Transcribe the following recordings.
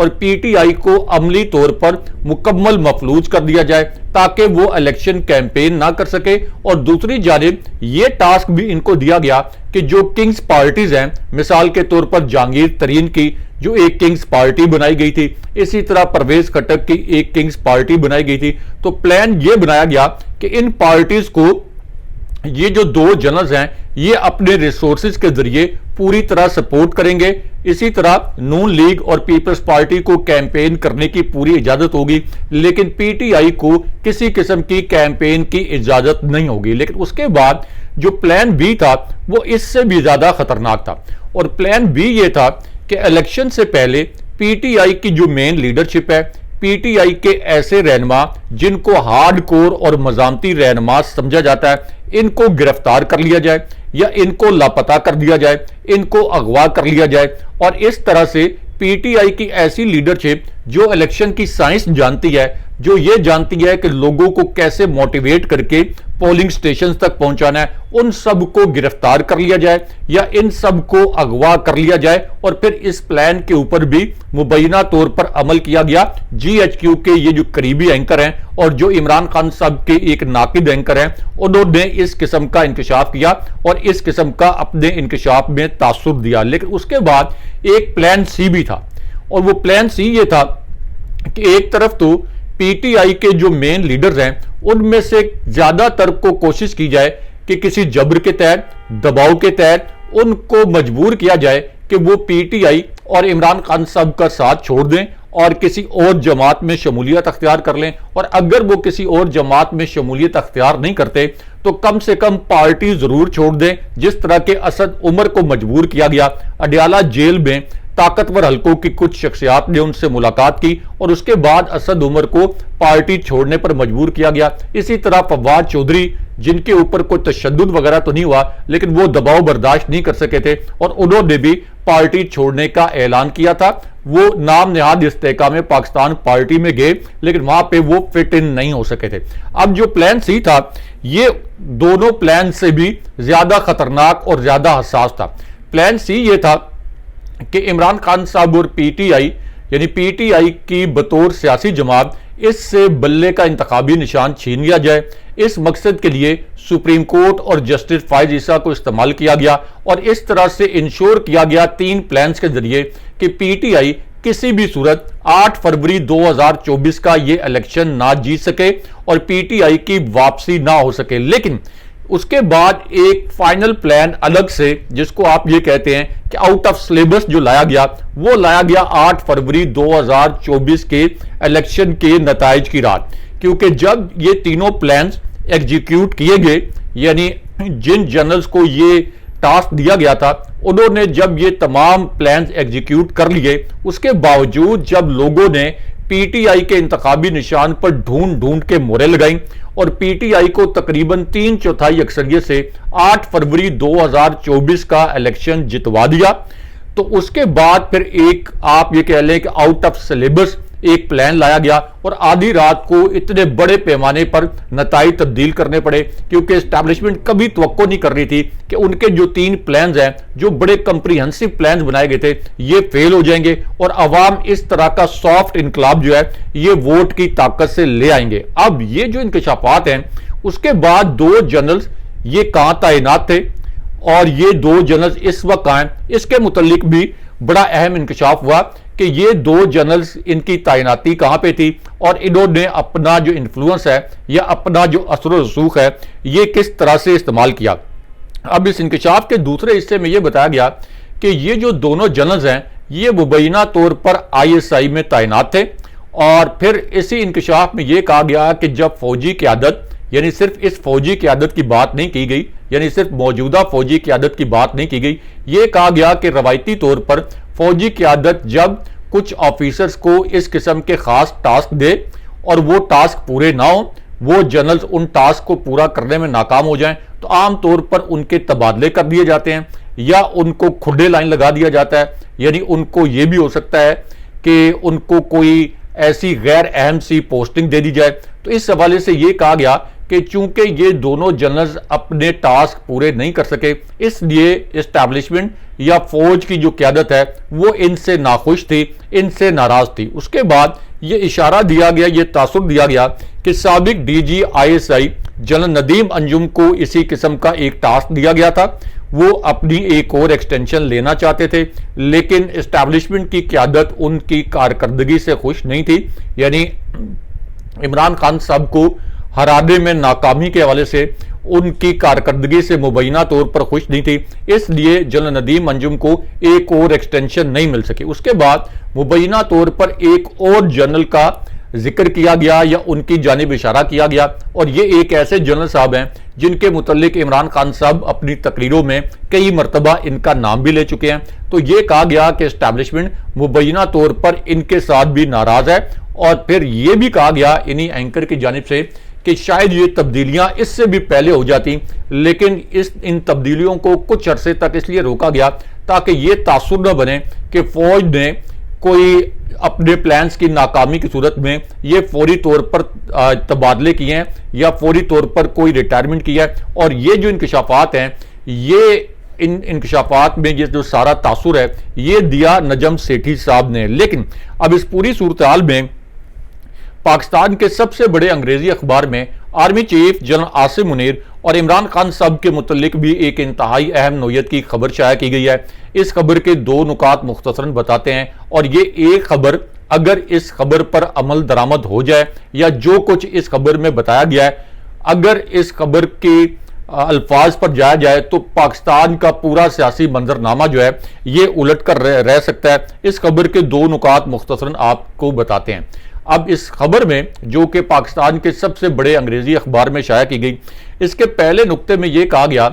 اور P T I کو عملی طور پر مکمل مفلوج کر دیا جائے تاکہ وہ الیکشن کیمپین نہ کر سکے، اور دوسری جانب یہ ٹاسک بھی ان کو دیا گیا کہ جو کنگز پارٹیز ہیں، مثال کے طور پر جہانگیر ترین کی جو ایک کنگز پارٹی بنائی گئی تھی، اسی طرح پرویز خٹک کی ایک کنگز پارٹی بنائی گئی تھی، تو پلان یہ بنایا گیا کہ ان پارٹیز کو یہ جو دو جنرلز ہیں یہ اپنے ریسورسز کے ذریعے پوری طرح سپورٹ کریں گے۔ اسی طرح نون لیگ اور پیپلز پارٹی کو کیمپین کرنے کی پوری اجازت ہوگی، لیکن پی ٹی آئی کو کسی قسم کی کیمپین کی اجازت نہیں ہوگی۔ لیکن اس کے بعد جو پلان بی تھا وہ اس سے بھی زیادہ خطرناک تھا، اور پلان بی یہ تھا کہ الیکشن سے پہلے پی ٹی آئی کی جو مین لیڈرشپ ہے، پی ٹی آئی کے ایسے رہنما جن کو ہارڈ کور اور مزاحمتی رہنما سمجھا جاتا ہے، ان کو گرفتار کر لیا جائے یا ان کو لاپتہ کر دیا جائے، ان کو اغوا کر لیا جائے، اور اس طرح سے پی ٹی آئی کی ایسی لیڈرشپ جو الیکشن کی سائنس جانتی ہے، جو یہ جانتی ہے کہ لوگوں کو کیسے موٹیویٹ کر کے پولنگ سٹیشنز تک پہنچانا ہے، ان سب کو گرفتار کر لیا جائے یا ان سب کو اغوا کر لیا جائے، اور پھر اس پلان کے اوپر بھی مبینہ طور پر عمل کیا گیا۔ جی ایچ کیو کے یہ جو قریبی اینکر ہیں اور جو عمران خان صاحب کے ایک ناقد اینکر ہیں، انہوں نے اس قسم کا انکشاف کیا اور اس قسم کا اپنے انکشاف میں تاثر دیا۔ لیکن اس کے بعد ایک پلان سی بھی تھا، اور وہ پلان سی یہ تھا کہ ایک طرف تو پی ٹی آئی کے جو مین لیڈرز ہیں ان میں سے زیادہ تر کو کوشش کی جائے کہ کسی جبر کے تحت، دباؤ کے تحت ان کو مجبور کیا جائے کہ وہ پی ٹی آئی اور عمران خان صاحب کا ساتھ چھوڑ دیں اور کسی اور جماعت میں شمولیت اختیار کر لیں، اور اگر وہ کسی اور جماعت میں شمولیت اختیار نہیں کرتے تو کم سے کم پارٹی ضرور چھوڑ دیں، جس طرح کہ اسد عمر کو مجبور کیا گیا۔ اڈیالہ جیل میں طاقتور حلقوں کی کچھ شخصیات نے ان سے ملاقات کی اور اس کے بعد اسد عمر کو پارٹی چھوڑنے پر مجبور کیا گیا۔ اسی طرح فواد چودھری، جن کے اوپر کوئی تشدد وغیرہ تو نہیں ہوا لیکن وہ دباؤ برداشت نہیں کر سکے تھے، اور انہوں نے بھی پارٹی چھوڑنے کا اعلان کیا تھا۔ وہ نام نہاد استحکام پاکستان پارٹی میں گئے لیکن وہاں پہ وہ فٹ ان نہیں ہو سکے تھے۔ اب جو پلان سی تھا یہ دونوں پلان سے بھی زیادہ خطرناک اور زیادہ حساس تھا۔ پلان سی یہ تھا کہ عمران خان صاحب اور پی ٹی آئی، یعنی پی ٹی آئی کی بطور سیاسی جماعت، اس سے بلے کا انتخابی نشان چھین لیا جائے۔ اس مقصد کے لیے سپریم کورٹ اور جسٹس فائز عیسیٰ کو استعمال کیا گیا، اور اس طرح سے انشور کیا گیا 3 پلانز کے ذریعے کہ پی ٹی آئی کسی بھی صورت 8 فروری 2024 کا یہ الیکشن نہ جیت سکے اور پی ٹی آئی کی واپسی نہ ہو سکے۔ لیکن اس کے بعد ایک فائنل پلان الگ سے، جس کو آپ یہ کہتے ہیں کہ آؤٹ آف سلیبس جو لایا گیا، وہ لایا گیا 8 فروری 2024 کے الیکشن کے نتائج کی رات، کیونکہ جب یہ تینوں پلانز ایگزیکیوٹ کیے گئے، یعنی جن جنرلز کو یہ ٹاسک دیا گیا تھا انہوں نے جب یہ تمام پلانز ایگزیکیوٹ کر لیے، اس کے باوجود جب لوگوں نے پی ٹی آئی کے انتخابی نشان پر ڈھونڈ کے مورے لگائیں اور پی ٹی آئی کو تقریباً 3/4 اکثریت سے 8 فروری 2024 کا الیکشن جتوا دیا، تو اس کے بعد پھر ایک آپ یہ کہہ لیں کہ آؤٹ آف سلیبس ایک پلان لایا گیا، اور آدھی رات کو اتنے بڑے پیمانے پر نتائج تبدیل کرنے پڑے، کیونکہ اسٹیبلشمنٹ کبھی توقع نہیں کر رہی تھی کہ ان کے جو 3 پلانز ہیں، جو بڑے کمپریہنسو پلانز بنائے گئے تھے، یہ فیل ہو جائیں گے اور عوام اس طرح کا سافٹ انقلاب جو ہے یہ ووٹ کی طاقت سے لے آئیں گے۔ اب یہ جو انکشافات ہیں، اس کے بعد 2 جنرلز یہ کہاں تعینات تھے اور یہ 2 جنرلز اس وقت کہاں ہیں، اس کے متعلق بھی بڑا اہم انکشاف ہوا کہ یہ 2 جنرلز ان کی تعیناتی کہاں پہ تھی اور انہوں نے اپنا جو انفلوئنس ہے یا اپنا جو اثر و رسوخ ہے یہ کس طرح سے استعمال کیا۔ اب اس انکشاف کے دوسرے حصے میں یہ بتایا گیا کہ یہ جو دونوں جنرلز ہیں یہ مبینہ طور پر آئی ایس آئی میں تعینات تھے، اور پھر اسی انکشاف میں یہ کہا گیا کہ جب فوجی قیادت، یعنی صرف اس فوجی قیادت کی بات نہیں کی گئی، یعنی صرف موجودہ فوجی قیادت کی بات نہیں کی گئی، یہ کہا گیا کہ روایتی طور پر فوجی قیادت جب کچھ آفیسرز کو اس قسم کے خاص ٹاسک دے اور وہ ٹاسک پورے نہ ہوں، وہ جنرلز ان ٹاسک کو پورا کرنے میں ناکام ہو جائیں، تو عام طور پر ان کے تبادلے کر دیے جاتے ہیں یا ان کو کھڈے لائن لگا دیا جاتا ہے، یعنی ان کو یہ بھی ہو سکتا ہے کہ ان کو کوئی ایسی غیر اہم سی پوسٹنگ دے دی جائے۔ تو اس حوالے سے یہ کہا گیا کہ چونکہ یہ دونوں جنرلز اپنے ٹاسک پورے نہیں کر سکے، اس لیے اسٹیبلشمنٹ یا فوج کی جو قیادت ہے وہ ان سے ناخوش تھی، ان سے ناراض تھی۔ اس کے بعد یہ اشارہ دیا گیا، یہ تاثر دیا گیا کہ سابق D G ISI general Nadeem Anjum کو اسی قسم کا ایک ٹاسک دیا گیا تھا۔ وہ اپنی ایک اور ایکسٹینشن لینا چاہتے تھے، لیکن اسٹیبلشمنٹ کی قیادت ان کی کارکردگی سے خوش نہیں تھی، یعنی عمران خان صاحب کو ہرانے میں ناکامی کے حوالے سے ان کی کارکردگی سے مبینہ طور پر خوش نہیں تھی، اس لیے جنرل ندیم انجم کو ایک اور ایکسٹینشن نہیں مل سکی۔ اس کے بعد مبینہ طور پر ایک اور جنرل کا ذکر کیا گیا یا ان کی جانب اشارہ کیا گیا، اور یہ ایک ایسے جنرل صاحب ہیں جن کے متعلق عمران خان صاحب اپنی تقریروں میں کئی مرتبہ ان کا نام بھی لے چکے ہیں۔ تو یہ کہا گیا کہ اسٹیبلشمنٹ مبینہ طور پر ان کے ساتھ بھی ناراض ہے، اور پھر یہ بھی کہا گیا انہی اینکر کی جانب سے کہ شاید یہ تبدیلیاں اس سے بھی پہلے ہو جاتی، لیکن ان تبدیلیوں کو کچھ عرصے تک اس لیے روکا گیا تاکہ یہ تاثر نہ بنے کہ فوج نے کوئی اپنے پلانز کی ناکامی کی صورت میں یہ فوری طور پر تبادلے کیے ہیں یا فوری طور پر کوئی ریٹائرمنٹ کیا ہے۔ اور یہ جو انکشافات ہیں، یہ ان انکشافات میں یہ جو سارا تاثر ہے یہ دیا نجم سیٹھی صاحب نے۔ لیکن اب اس پوری صورتحال میں پاکستان کے سب سے بڑے انگریزی اخبار میں army chief general Asim Munir اور عمران خان صاحب کے متعلق بھی ایک انتہائی اہم نوعیت کی خبر شائع کی گئی ہے۔ اس خبر کے دو نکات مختصراً بتاتے ہیں، اور یہ ایک خبر اگر اس خبر پر عمل درآمد ہو جائے یا جو کچھ اس خبر میں بتایا گیا ہے اگر اس خبر کے الفاظ پر جایا جائے تو پاکستان کا پورا سیاسی منظرنامہ جو ہے یہ الٹ کر رہ سکتا ہے۔ اس خبر کے دو نکات مختصراً آپ کو بتاتے ہیں۔ اب اس خبر میں جو کہ پاکستان کے سب سے بڑے انگریزی اخبار میں شائع کی گئی، اس کے پہلے نقطے میں یہ کہا گیا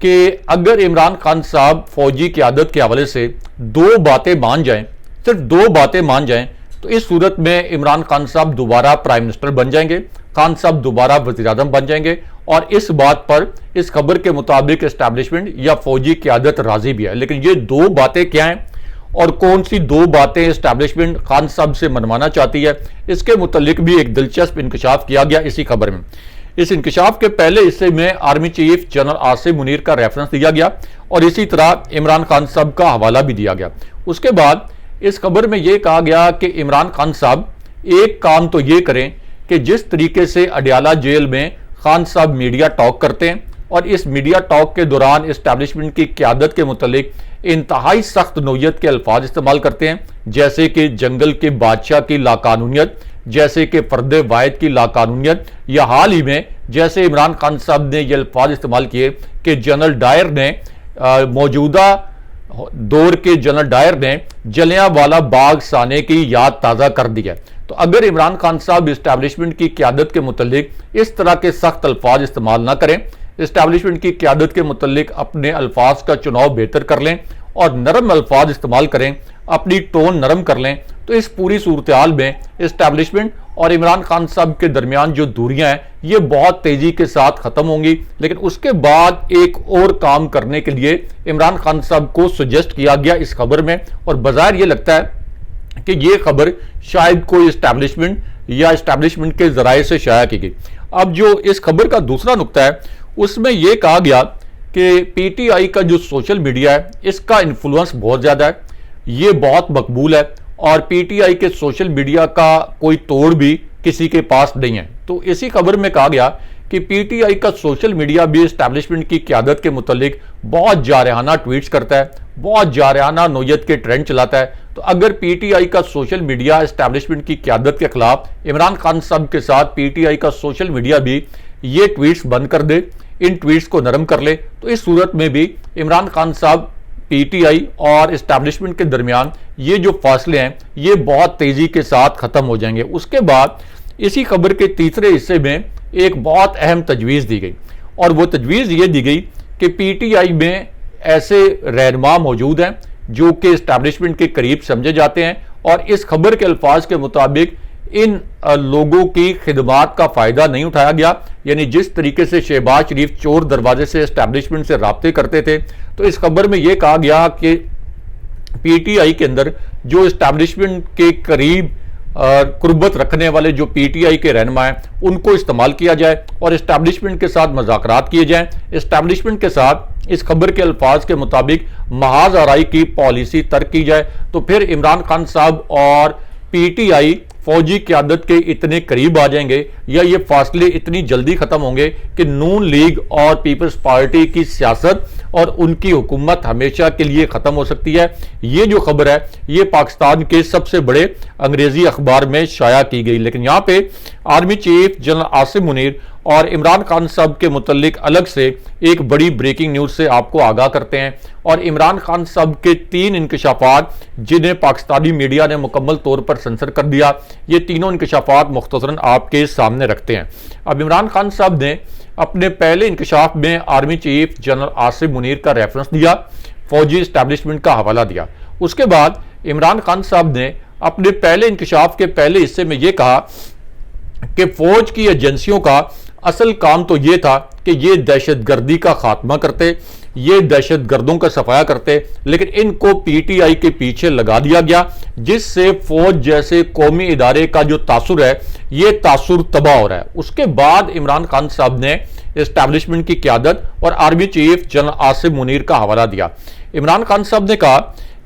کہ اگر عمران خان صاحب فوجی قیادت کے حوالے سے دو باتیں مان جائیں، صرف دو باتیں مان جائیں، تو اس صورت میں عمران خان صاحب دوبارہ پرائم منسٹر بن جائیں گے، خان صاحب دوبارہ وزیر اعظم بن جائیں گے، اور اس بات پر اس خبر کے مطابق اسٹیبلشمنٹ یا فوجی قیادت راضی بھی ہے۔ لیکن یہ دو باتیں کیا ہیں اور کون سی دو باتیں اسٹیبلشمنٹ خان صاحب سے منوانا چاہتی ہے، اس کے متعلق بھی ایک دلچسپ انکشاف کیا گیا اسی خبر میں۔ اس انکشاف کے پہلے حصے میں army chief general Asim Munir کا ریفرنس دیا گیا اور اسی طرح عمران خان صاحب کا حوالہ بھی دیا گیا۔ اس کے بعد اس خبر میں یہ کہا گیا کہ عمران خان صاحب ایک کام تو یہ کریں کہ جس طریقے سے اڈیالہ جیل میں خان صاحب میڈیا ٹاک کرتے ہیں اور اس میڈیا ٹاک کے دوران اسٹیبلشمنٹ کی قیادت کے متعلق انتہائی سخت نوعیت کے الفاظ استعمال کرتے ہیں، جیسے کہ جنگل کے بادشاہ کی لاقانونیت، جیسے کہ فرد واحد کی لاقانونیت، یا حال ہی میں جیسے عمران خان صاحب نے یہ الفاظ استعمال کیے کہ جنرل ڈائر نے موجودہ دور کے جنرل ڈائر نے جلیاں والا باغ سانے کی یاد تازہ کر دیا۔ تو اگر عمران خان صاحب اسٹیبلشمنٹ کی قیادت کے متعلق اس طرح کے سخت الفاظ استعمال نہ کریں، اسٹیبلشمنٹ کی قیادت کے متعلق اپنے الفاظ کا چناؤ بہتر کر لیں اور نرم الفاظ استعمال کریں، اپنی ٹون نرم کر لیں، تو اس پوری صورتحال میں اسٹیبلشمنٹ اور عمران خان صاحب کے درمیان جو دوریاں ہیں یہ بہت تیزی کے ساتھ ختم ہوں گی۔ لیکن اس کے بعد ایک اور کام کرنے کے لیے عمران خان صاحب کو سجیسٹ کیا گیا اس خبر میں، اور بظاہر یہ لگتا ہے کہ یہ خبر شاید کوئی اسٹیبلشمنٹ یا اسٹیبلشمنٹ کے ذرائع سے شائع کی گئی۔ اب جو اس خبر کا دوسرا نقطہ ہے اس میں یہ کہا گیا کہ پی ٹی آئی کا جو سوشل میڈیا ہے اس کا انفلوئنس بہت زیادہ ہے، یہ بہت مقبول ہے، اور پی ٹی آئی کے سوشل میڈیا کا کوئی توڑ بھی کسی کے پاس نہیں ہے۔ تو اسی خبر میں کہا گیا کہ پی ٹی آئی کا سوشل میڈیا بھی اسٹیبلشمنٹ کی قیادت کے متعلق بہت جارحانہ ٹویٹس کرتا ہے، بہت جارحانہ نوعیت کے ٹرینڈ چلاتا ہے۔ تو اگر پی ٹی آئی کا سوشل میڈیا اسٹیبلشمنٹ کی قیادت کے خلاف عمران خان صاحب کے ساتھ پی ٹی آئی کا سوشل میڈیا بھی یہ ٹویٹس بند کر دے، ان ٹویٹس کو نرم کر لے، تو اس صورت میں بھی عمران خان صاحب، پی ٹی آئی اور اسٹیبلشمنٹ کے درمیان یہ جو فاصلے ہیں یہ بہت تیزی کے ساتھ ختم ہو جائیں گے۔ اس کے بعد اسی خبر کے تیسرے حصے میں ایک بہت اہم تجویز دی گئی، اور وہ تجویز یہ دی گئی کہ پی ٹی آئی میں ایسے رہنما موجود ہیں جو کہ اسٹیبلشمنٹ کے قریب سمجھے جاتے ہیں، اور اس خبر کے الفاظ کے مطابق ان لوگوں کی خدمات کا فائدہ نہیں اٹھایا گیا، یعنی جس طریقے سے شہباز شریف چور دروازے سے اسٹیبلشمنٹ سے رابطے کرتے تھے، تو اس خبر میں یہ کہا گیا کہ پی ٹی آئی کے اندر جو اسٹیبلشمنٹ کے قریب قربت رکھنے والے جو پی ٹی آئی کے رہنما ہیں ان کو استعمال کیا جائے اور اسٹیبلشمنٹ کے ساتھ مذاکرات کیے جائیں، اسٹیبلشمنٹ کے ساتھ اس خبر کے الفاظ کے مطابق محاذ آرائی کی پالیسی ترک کی جائے، تو پھر عمران خان صاحب اور پی ٹی آئی فوجی قیادت کے اتنے قریب آ جائیں گے یا یہ فاصلے اتنی جلدی ختم ہوں گے کہ نون لیگ اور پیپلز پارٹی کی سیاست اور ان کی حکومت ہمیشہ کے لیے ختم ہو سکتی ہے۔ یہ جو خبر ہے یہ پاکستان کے سب سے بڑے انگریزی اخبار میں شائع کی گئی، لیکن یہاں پہ army chief general Asim Munir اور عمران خان صاحب کے متعلق الگ سے ایک بڑی بریکنگ نیوز سے آپ کو آگاہ کرتے ہیں، اور عمران خان صاحب کے 3 انکشافات جنہیں پاکستانی میڈیا نے مکمل طور پر سنسر کر دیا، یہ تینوں انکشافات مختصراً آپ کے سامنے رکھتے ہیں۔ اب عمران خان صاحب نے اپنے پہلے انکشاف میں army chief general Asim Munir کا ریفرنس دیا، فوجی اسٹیبلشمنٹ کا حوالہ دیا۔ اس کے بعد عمران خان صاحب نے اپنے پہلے انکشاف کے پہلے حصے میں یہ کہا کہ فوج کی ایجنسیوں کا اصل کام تو یہ تھا کہ یہ دہشت گردی کا خاتمہ کرتے، یہ دہشت گردوں کا صفایا کرتے، لیکن ان کو پی ٹی آئی کے پیچھے لگا دیا گیا، جس سے فوج جیسے قومی ادارے کا جو تاثر ہے یہ تاثر تباہ ہو رہا ہے۔ اس کے بعد عمران خان صاحب نے اسٹیبلشمنٹ کی قیادت اور army chief general Asim Munir کا حوالہ دیا۔ عمران خان صاحب نے کہا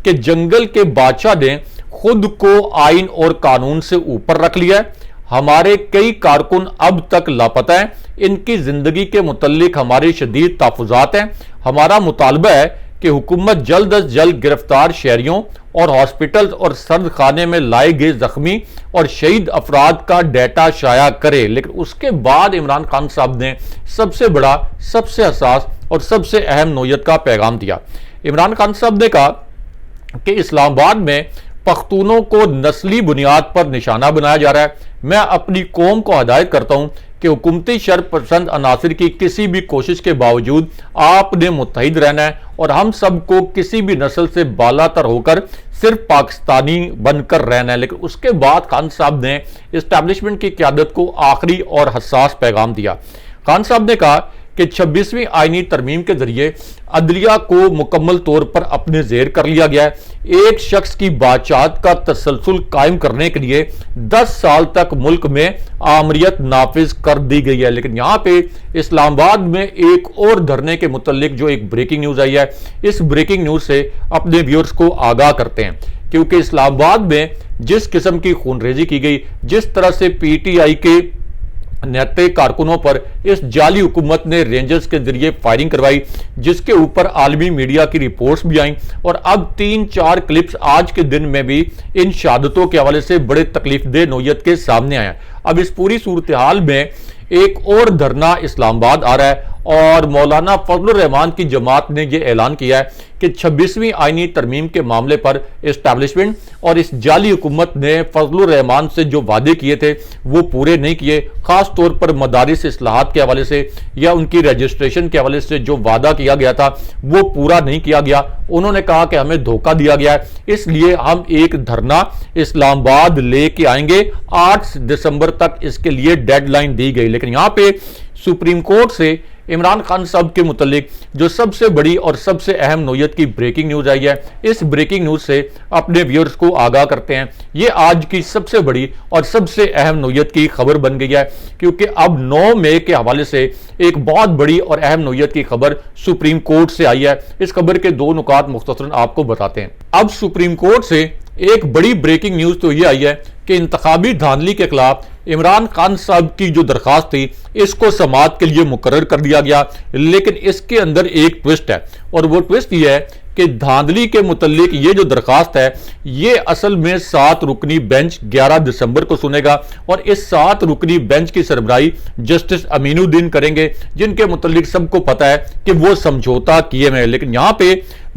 کہ جنگل کے بادشاہ نے خود کو آئین اور قانون سے اوپر رکھ لیا ہے، ہمارے کئی کارکن اب تک لاپتہ ہیں، ان کی زندگی کے متعلق ہمارے شدید تحفظات ہیں، ہمارا مطالبہ ہے کہ حکومت جلد از جلد گرفتار شہریوں اور ہاسپٹل اور سرد خانے میں لائے گئے زخمی اور شہید افراد کا ڈیٹا شائع کرے۔ لیکن اس کے بعد عمران خان صاحب نے سب سے بڑا، سب سے حساس اور سب سے اہم نوعیت کا پیغام دیا۔ عمران خان صاحب نے کہا کہ اسلام آباد میں پختونوں کو نسلی بنیاد پر نشانہ بنایا جا رہا ہے۔ میں اپنی قوم کو ہدایت کرتا ہوں کہ حکومتی شر پسند عناصر کی کسی بھی کوشش کے باوجود آپ نے متحد رہنا ہے اور ہم سب کو کسی بھی نسل سے بالا تر ہو کر صرف پاکستانی بن کر رہنا ہے۔ لیکن اس کے بعد خان صاحب نے اسٹیبلشمنٹ کی قیادت کو آخری اور حساس پیغام دیا۔ خان صاحب نے کہا کہ 26ویں آئینی ترمیم کے ذریعے عدلیہ کو مکمل طور پر اپنے زیر کر لیا گیا ہے۔ ایک شخص کی بادشاہت کا تسلسل قائم کرنے کے لیے 10 سال تک ملک میں آمریت نافذ کر دی گئی ہے۔ لیکن یہاں پہ اسلام آباد میں ایک اور دھرنے کے متعلق جو ایک بریکنگ نیوز آئی ہے، اس بریکنگ نیوز سے اپنے ویورز کو آگاہ کرتے ہیں، کیونکہ اسلام آباد میں جس قسم کی خون ریزی کی گئی، جس طرح سے پی ٹی آئی کے نیتے کارکنوں پر اس جعلی حکومت نے رینجرز کے ذریعے فائرنگ کروائی، جس کے اوپر عالمی میڈیا کی رپورٹس بھی آئیں، اور اب 3-4 کلپس آج کے دن میں بھی ان شہادتوں کے حوالے سے بڑے تکلیف دہ نوعیت کے سامنے آیا۔ اب اس پوری صورتحال میں ایک اور دھرنا اسلام آباد آ رہا ہے، اور مولانا فضل الرحمان کی جماعت نے یہ اعلان کیا ہے کہ 26ویں آئینی ترمیم کے معاملے پر اسٹیبلشمنٹ اور اس جعلی حکومت نے فضل الرحمان سے جو وعدے کیے تھے وہ پورے نہیں کیے، خاص طور پر مدارس اصلاحات کے حوالے سے یا ان کی رجسٹریشن کے حوالے سے جو وعدہ کیا گیا تھا وہ پورا نہیں کیا گیا۔ انہوں نے کہا کہ ہمیں دھوکہ دیا گیا ہے، اس لیے ہم ایک دھرنا اسلام آباد لے کے آئیں گے۔ 8 دسمبر تک اس کے لیے ڈیڈ لائن دی گئی، لیکن یہاں پہ سپریم کورٹ سے عمران خان صاحب کے متعلق جو سب سے بڑی اور سب سے اہم نوعیت کی بریکنگ نیوز آئی ہے، اس بریکنگ نیوز سے اپنے ویورز کو آگاہ کرتے ہیں۔ یہ آج کی سب سے بڑی اور سب سے اہم نوعیت کی خبر بن گئی ہے، کیونکہ اب 9 مئی کے حوالے سے ایک بہت بڑی اور اہم نوعیت کی خبر سپریم کورٹ سے آئی ہے۔ اس خبر کے 2 نکات مختصراً آپ کو بتاتے ہیں۔ اب سپریم کورٹ سے ایک بڑی بریکنگ نیوز تو یہ آئی ہے کہ انتخابی دھاندلی کے خلاف عمران خان صاحب کی جو درخواست تھی اس کو سماعت کے لیے مقرر کر دیا گیا، لیکن اس کے اندر ایک ٹوسٹ ہے، اور وہ ٹوسٹ یہ ہے کہ دھاندلی کے متعلق یہ جو درخواست ہے یہ اصل میں 7 رکنی بینچ 11 دسمبر کو سنے گا، اور اس 7 رکنی بینچ کی سربراہی جسٹس امین الدین کریں گے، جن کے متعلق سب کو پتا ہے کہ وہ سمجھوتا کیے ہوئے ہیں۔ لیکن یہاں پہ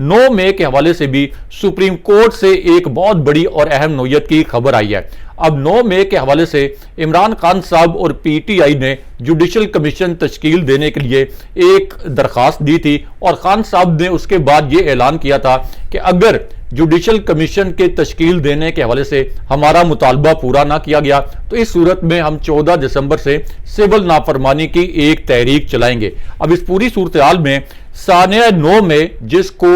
9 مئی کے حوالے سے بھی سپریم کورٹ سے ایک بہت بڑی اور اہم نوعیت کی خبر آئی ہے۔ اب 9 مئی کے حوالے سے عمران خان صاحب اور پی ٹی آئی نے جوڈیشل کمیشن تشکیل دینے کے لیے ایک درخواست دی تھی، اور خان صاحب نے اس کے بعد یہ اعلان کیا تھا کہ اگر جوڈیشل کمیشن کے تشکیل دینے کے حوالے سے ہمارا مطالبہ پورا نہ کیا گیا تو اس صورت میں ہم 14 دسمبر سے سول نافرمانی کی ایک تحریک چلائیں گے۔ اب اس پوری صورتحال میں ثانیہ 9 میں جس کو